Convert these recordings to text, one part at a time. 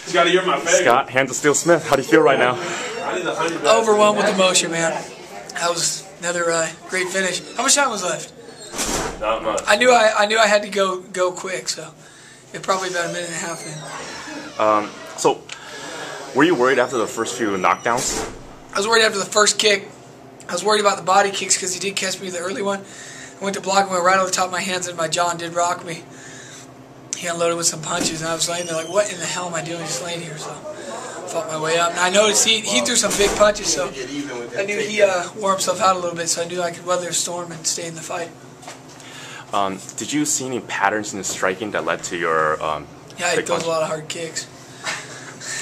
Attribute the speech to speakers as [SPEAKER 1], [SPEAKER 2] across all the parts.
[SPEAKER 1] Scotty, you're my favorite.
[SPEAKER 2] Scott, Hands of Steel Smith, how do you feel right now?
[SPEAKER 3] Overwhelmed with emotion, man. That was another great finish. How much time was left?
[SPEAKER 1] Not much.
[SPEAKER 3] I knew I had to go quick, so it probably about a minute and a half in.
[SPEAKER 2] So, were you worried after the first few knockdowns?
[SPEAKER 3] I was worried after the first kick. I was worried about the body kicks because he did catch me the early one. I went to block him, went right over the top of my hands, and my jaw did rock me. He unloaded with some punches, and I was laying there like, what in the hell am I doing just laying here? So I fought my way up. And I noticed he threw some big punches, so I knew he wore himself out a little bit, so I knew I could weather a storm and stay in the fight.
[SPEAKER 2] Did you see any patterns in the striking that led to your
[SPEAKER 3] Yeah, he throws a lot of hard kicks.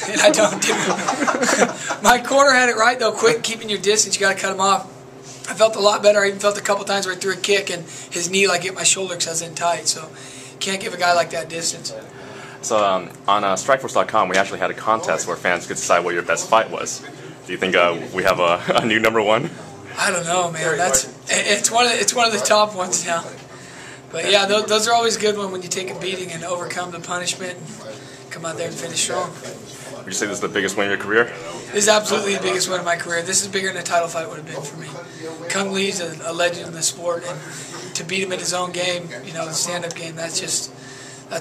[SPEAKER 3] And I don't do My corner had it right, though. Quick, keeping your distance, you got to cut him off. I felt a lot better. I even felt a couple times where I threw a kick and his knee like hit my shoulder because I was in tight. So can't give a guy like that distance.
[SPEAKER 2] So on Strikeforce.com, we actually had a contest where fans could decide what your best fight was. Do you think we have a new #1?
[SPEAKER 3] I don't know, man. It's one of the top ones now. But yeah, those are always good when you take a beating and overcome the punishment and come out there and finish strong.
[SPEAKER 2] Would you say this is the biggest win of your career?
[SPEAKER 3] This is absolutely the biggest win of my career. This is bigger than a title fight would have been for me. Cung Lee's a legend in the sport, and to beat him in his own game, you know, the stand-up game, that's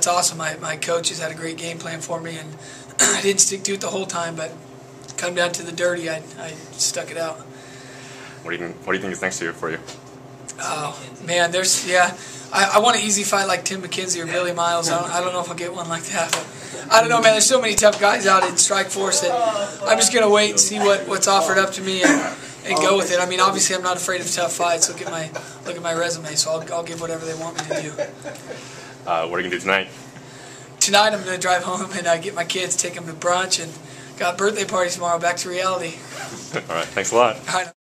[SPEAKER 3] awesome. My coaches had a great game plan for me, and I didn't stick to it the whole time, but come down to the dirty, I stuck it out.
[SPEAKER 2] What do you think is next year for you?
[SPEAKER 3] Oh man, I want an easy fight like Tim McKenzie or Billy Miles. I don't know if I'll get one like that, but I don't know, man. There's so many tough guys out in Strikeforce that I'm just gonna wait and see what's offered up to me and go with it. I mean, obviously I'm not afraid of tough fights. Look at my resume, so I'll give whatever they want me to do.
[SPEAKER 2] What are you gonna do tonight?
[SPEAKER 3] Tonight I'm gonna drive home and get my kids, take them to brunch, and got a birthday party tomorrow. Back to reality.
[SPEAKER 2] All right, thanks a lot.
[SPEAKER 3] All right.